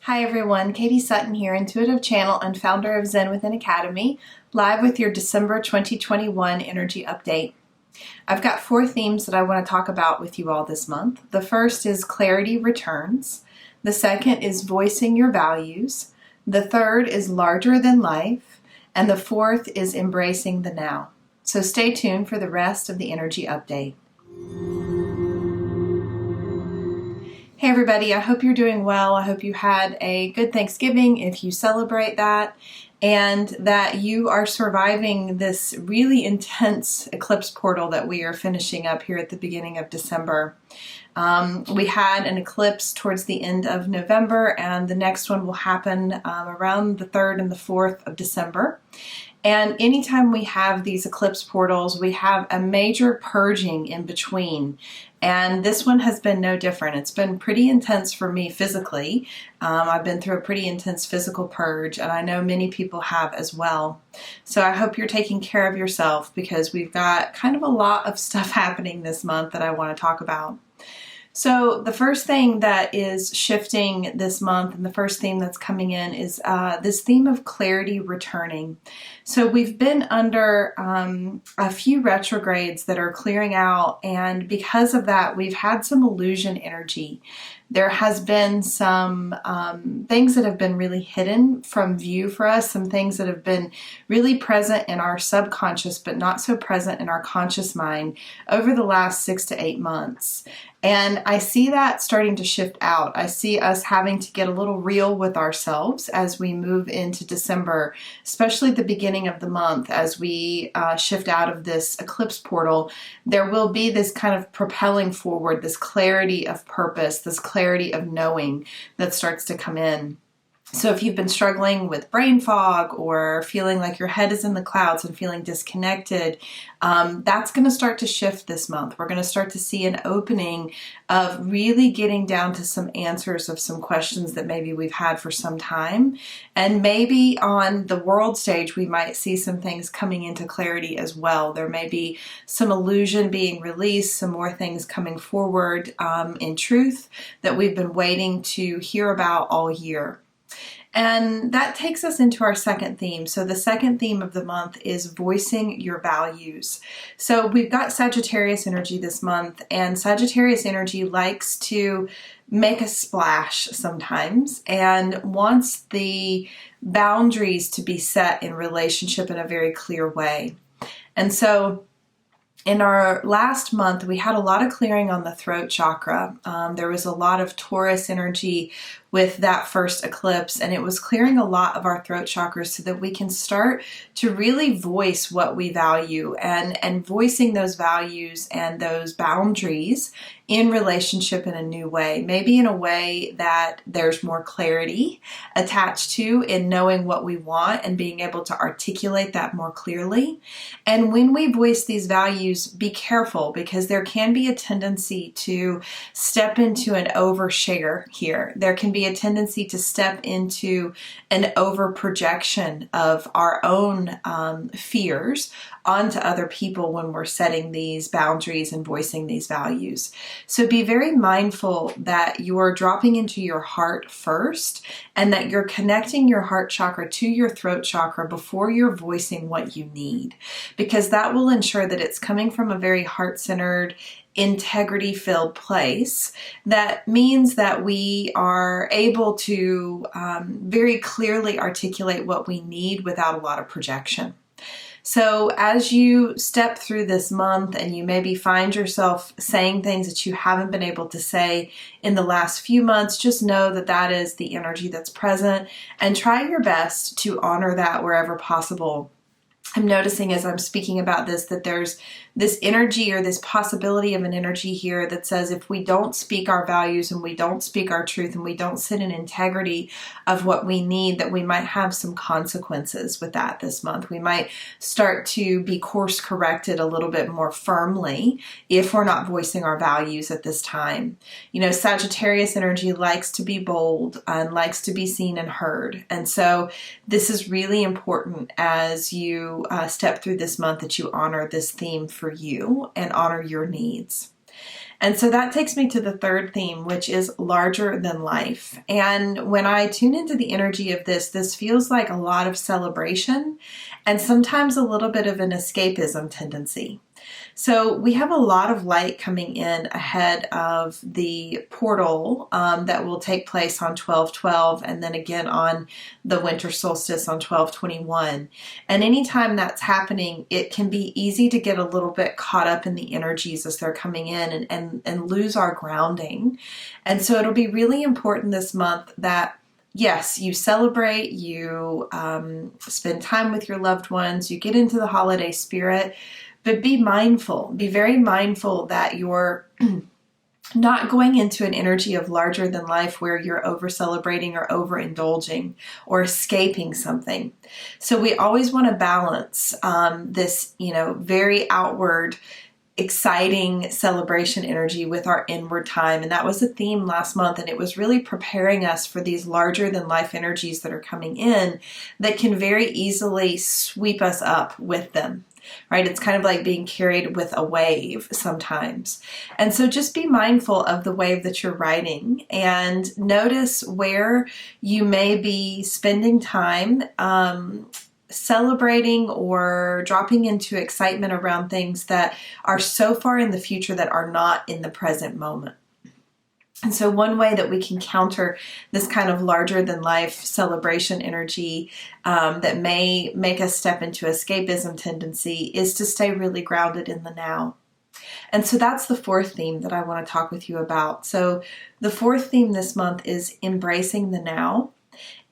Hi everyone, Katie Sutton here, intuitive channel and founder of Zen Within Academy, live with your December 2021 energy update. I've got 4 themes that I want to talk about with you all this month. The first is clarity returns. The second is voicing your values. The third is larger than life. And the fourth is embracing the now. So stay tuned for the rest of the energy update. Hey everybody, I hope you're doing well. I hope you had a good Thanksgiving if you celebrate that, and that you are surviving this really intense eclipse portal that we are finishing up here at the beginning of December. We had an eclipse towards the end of November, and the next one will happen around the 3rd and the 4th of December. And anytime we have these eclipse portals, we have a major purging in between. And this one has been no different. It's been pretty intense for me physically. I've been through a pretty intense physical purge, and I know many people have as well. So I hope you're taking care of yourself, because we've got kind of a lot of stuff happening this month that I want to talk about. So the first thing that is shifting this month, and the first theme that's coming in, is this theme of clarity returning. So we've been under a few retrogrades that are clearing out, and because of that, we've had some illusion energy. There has been some things that have been really hidden from view for us, some things that have been really present in our subconscious but not so present in our conscious mind over the last 6 to 8 months. And I see that starting to shift out. I see us having to get a little real with ourselves as we move into December, especially the beginning of the month as we shift out of this eclipse portal. There will be this kind of propelling forward, this clarity of purpose, this clarity of knowing that starts to come in. So if you've been struggling with brain fog or feeling like your head is in the clouds and feeling disconnected, that's going to start to shift this month. We're going to start to see an opening of really getting down to some answers of some questions that maybe we've had for some time. And maybe on the world stage, we might see some things coming into clarity as well. There may be some illusion being released, some more things coming forward in truth that we've been waiting to hear about all year. And that takes us into our second theme. So the second theme of the month is voicing your values. So we've got Sagittarius energy this month, and Sagittarius energy likes to make a splash sometimes and wants the boundaries to be set in relationship in a very clear way. And so in our last month, we had a lot of clearing on the throat chakra. There was a lot of Taurus energy with that first eclipse, and it was clearing a lot of our throat chakras so that we can start to really voice what we value, and voicing those values and those boundaries in relationship in a new way, maybe in a way that there's more clarity attached to in knowing what we want and being able to articulate that more clearly. And when we voice these values, be careful, because there can be a tendency to step into an overshare here. There can be a tendency to step into an over projection of our own fears onto other people when we're setting these boundaries and voicing these values. So be very mindful that you're dropping into your heart first, and that you're connecting your heart chakra to your throat chakra before you're voicing what you need, because that will ensure that it's coming from a very heart-centered, integrity-filled place. That means that we are able to very clearly articulate what we need without a lot of projection. So as you step through this month and you maybe find yourself saying things that you haven't been able to say in the last few months, just know that that is the energy that's present, and try your best to honor that wherever possible. I'm noticing as I'm speaking about this that there's this energy, or this possibility of an energy here that says if we don't speak our values and we don't speak our truth and we don't sit in integrity of what we need, that we might have some consequences with that this month. We might start to be course corrected a little bit more firmly if we're not voicing our values at this time. You know, Sagittarius energy likes to be bold and likes to be seen and heard. And so this is really important as you step through this month, that you honor this theme for you and honor your needs. And so that takes me to the third theme, which is larger than life. And when I tune into the energy of this feels like a lot of celebration and sometimes a little bit of an escapism tendency. So we have a lot of light coming in ahead of the portal that will take place on 12/12 and then again on the winter solstice on 12/21. And anytime that's happening, it can be easy to get a little bit caught up in the energies as they're coming in and lose our grounding. And so it'll be really important this month that yes, you celebrate, you spend time with your loved ones, you get into the holiday spirit, but be mindful, be very mindful that you're not going into an energy of larger than life where you're over celebrating or overindulging or escaping something. So we always want to balance this, very outward, exciting celebration energy with our inward time. And that was a theme last month. And it was really preparing us for these larger than life energies that are coming in that can very easily sweep us up with them. Right? It's kind of like being carried with a wave sometimes. And so just be mindful of the wave that you're riding and notice where you may be spending time celebrating or dropping into excitement around things that are so far in the future that are not in the present moment. And so one way that we can counter this kind of larger than life celebration energy that may make us step into escapism tendency is to stay really grounded in the now. And so that's the fourth theme that I want to talk with you about. So the fourth theme this month is embracing the now.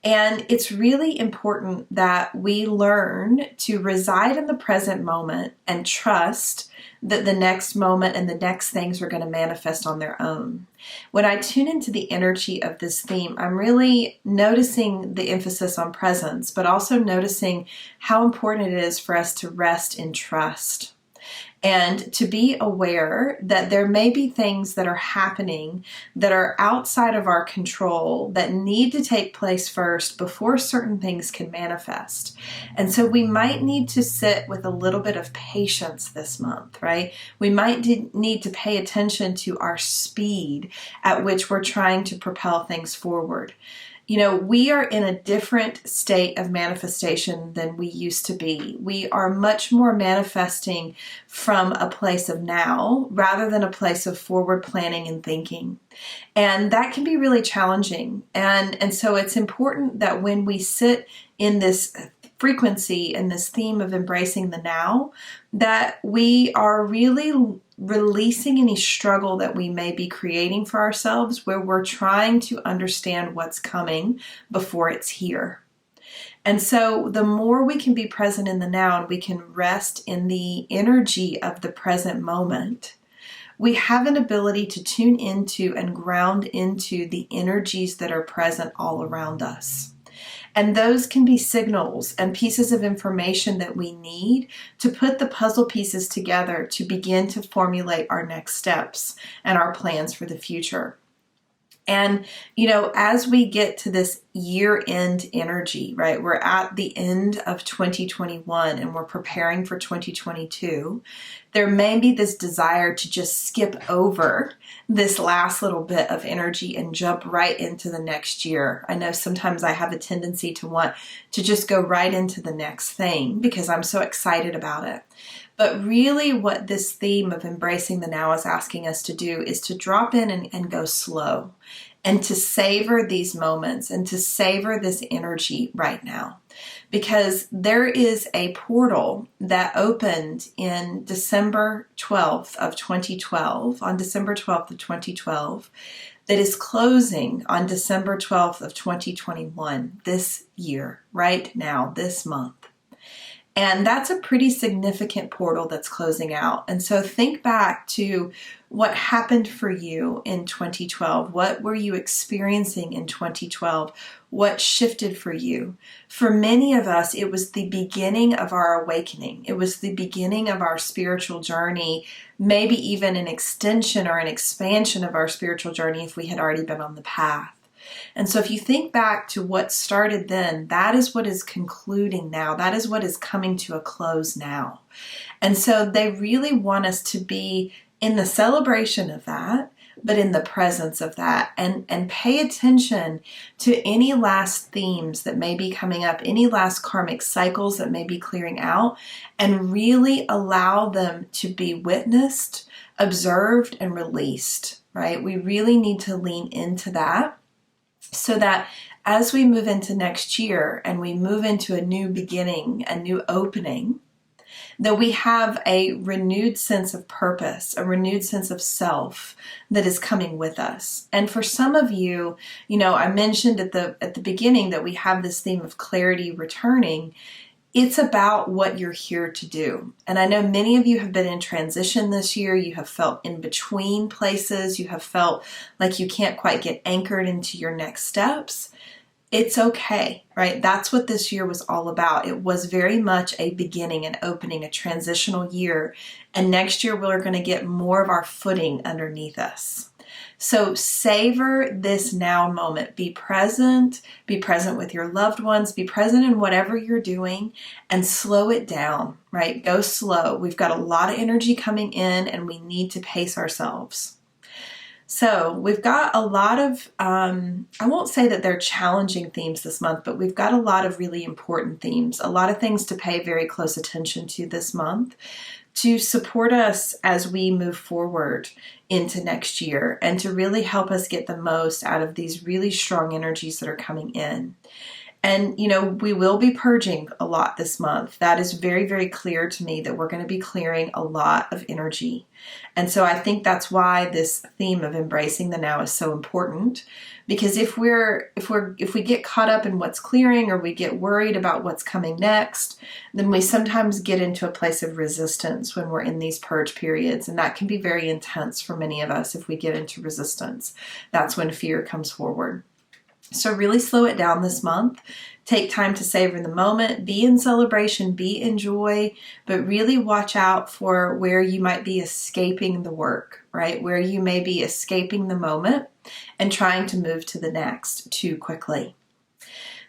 And it's really important that we learn to reside in the present moment and trust that the next moment and the next things are going to manifest on their own. When I tune into the energy of this theme, I'm really noticing the emphasis on presence, but also noticing how important it is for us to rest in trust. And to be aware that there may be things that are happening that are outside of our control that need to take place first before certain things can manifest. And so we might need to sit with a little bit of patience this month, right? We might need to pay attention to our speed at which we're trying to propel things forward. We are in a different state of manifestation than we used to be. We are much more manifesting from a place of now rather than a place of forward planning and thinking. And that can be really challenging. And so it's important that when we sit in this frequency and this theme of embracing the now, that we are really releasing any struggle that we may be creating for ourselves where we're trying to understand what's coming before it's here. And so the more we can be present in the now and we can rest in the energy of the present moment, we have an ability to tune into and ground into the energies that are present all around us. And those can be signals and pieces of information that we need to put the puzzle pieces together to begin to formulate our next steps and our plans for the future. And, as we get to this year-end energy, right, we're at the end of 2021 and we're preparing for 2022, there may be this desire to just skip over this last little bit of energy and jump right into the next year. I know sometimes I have a tendency to want to just go right into the next thing because I'm so excited about it. But really what this theme of embracing the now is asking us to do is to drop in and go slow and to savor these moments and to savor this energy right now. Because there is a portal that opened in December 12th of 2012, on December 12th of 2012, that is closing on December 12th of 2021, this year, right now, this month. And that's a pretty significant portal that's closing out. And so think back to what happened for you in 2012. What were you experiencing in 2012? What shifted for you? For many of us, it was the beginning of our awakening. It was the beginning of our spiritual journey, maybe even an extension or an expansion of our spiritual journey if we had already been on the path. And so if you think back to what started then, that is what is concluding now. That is what is coming to a close now. And so they really want us to be in the celebration of that, but in the presence of that, and pay attention to any last themes that may be coming up, any last karmic cycles that may be clearing out, and really allow them to be witnessed, observed, and released, right? We really need to lean into that so that as we move into next year and we move into a new beginning, a new opening, that we have a renewed sense of purpose, a renewed sense of self that is coming with us. And for some of you, I mentioned at the beginning that we have this theme of clarity returning. It's about what you're here to do. And I know many of you have been in transition this year. You have felt in between places. You have felt like you can't quite get anchored into your next steps. It's okay, right? That's what this year was all about. It was very much a beginning, an opening, a transitional year. And next year, we're going to get more of our footing underneath us. So savor this now moment. Be present with your loved ones, be present in whatever you're doing, and slow it down, right? Go slow. We've got a lot of energy coming in and we need to pace ourselves. So we've got a lot of, I won't say that they're challenging themes this month, but we've got a lot of really important themes, a lot of things to pay very close attention to this month to support us as we move forward into next year and to really help us get the most out of these really strong energies that are coming in. And, we will be purging a lot this month. That is very, very clear to me that we're going to be clearing a lot of energy. And so I think that's why this theme of embracing the now is so important, because if we get caught up in what's clearing or we get worried about what's coming next, then we sometimes get into a place of resistance when we're in these purge periods. And that can be very intense for many of us if we get into resistance. That's when fear comes forward. So really slow it down this month. Take time to savor the moment, be in celebration, be in joy, but really watch out for where you might be escaping the work, right? Where you may be escaping the moment and trying to move to the next too quickly.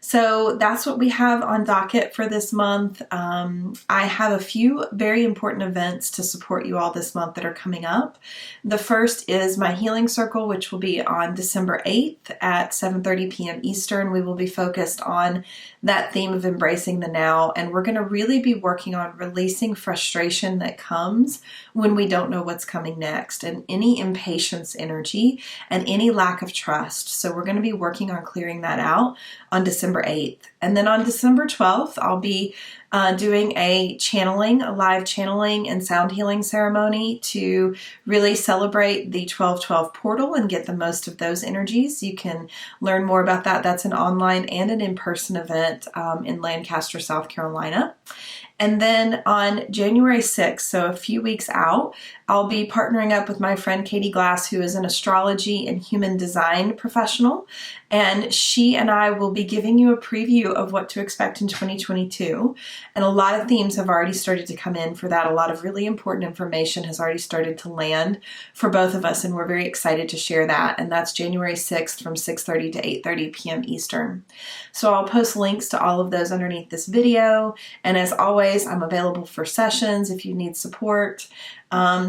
So that's what we have on docket for this month. I have a few very important events to support you all this month that are coming up. The first is my healing circle, which will be on December 8th at 7:30 p.m. Eastern. We will be focused on that theme of embracing the now, and we're going to really be working on releasing frustration that comes when we don't know what's coming next, and any impatience energy and any lack of trust. So we're going to be working on clearing that out on December 8th. And then on December 12th, I'll be doing a live channeling and sound healing ceremony to really celebrate the 12/12 portal and get the most of those energies. You can learn more about that. That's an online and an in-person event in Lancaster, South Carolina. And then on January 6th, so a few weeks out, I'll be partnering up with my friend Katee Glass, who is an astrology and human design professional. And she and I will be giving you a preview of what to expect in 2022. And a lot of themes have already started to come in for that. A lot of really important information has already started to land for both of us. And we're very excited to share that. And that's January 6th from 6:30 to 8:30 p.m. Eastern. So I'll post links to all of those underneath this video. And as always, I'm available for sessions if you need support.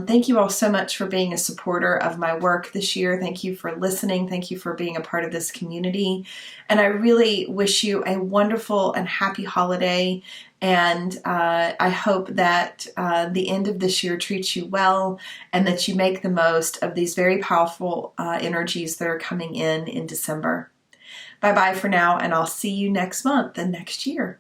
Thank you all so much for being a supporter of my work this year. Thank you for listening. Thank you for being a part of this community. And I really wish you a wonderful and happy holiday. And I hope that the end of this year treats you well and that you make the most of these very powerful energies that are coming in December. Bye-bye for now, and I'll see you next month and next year.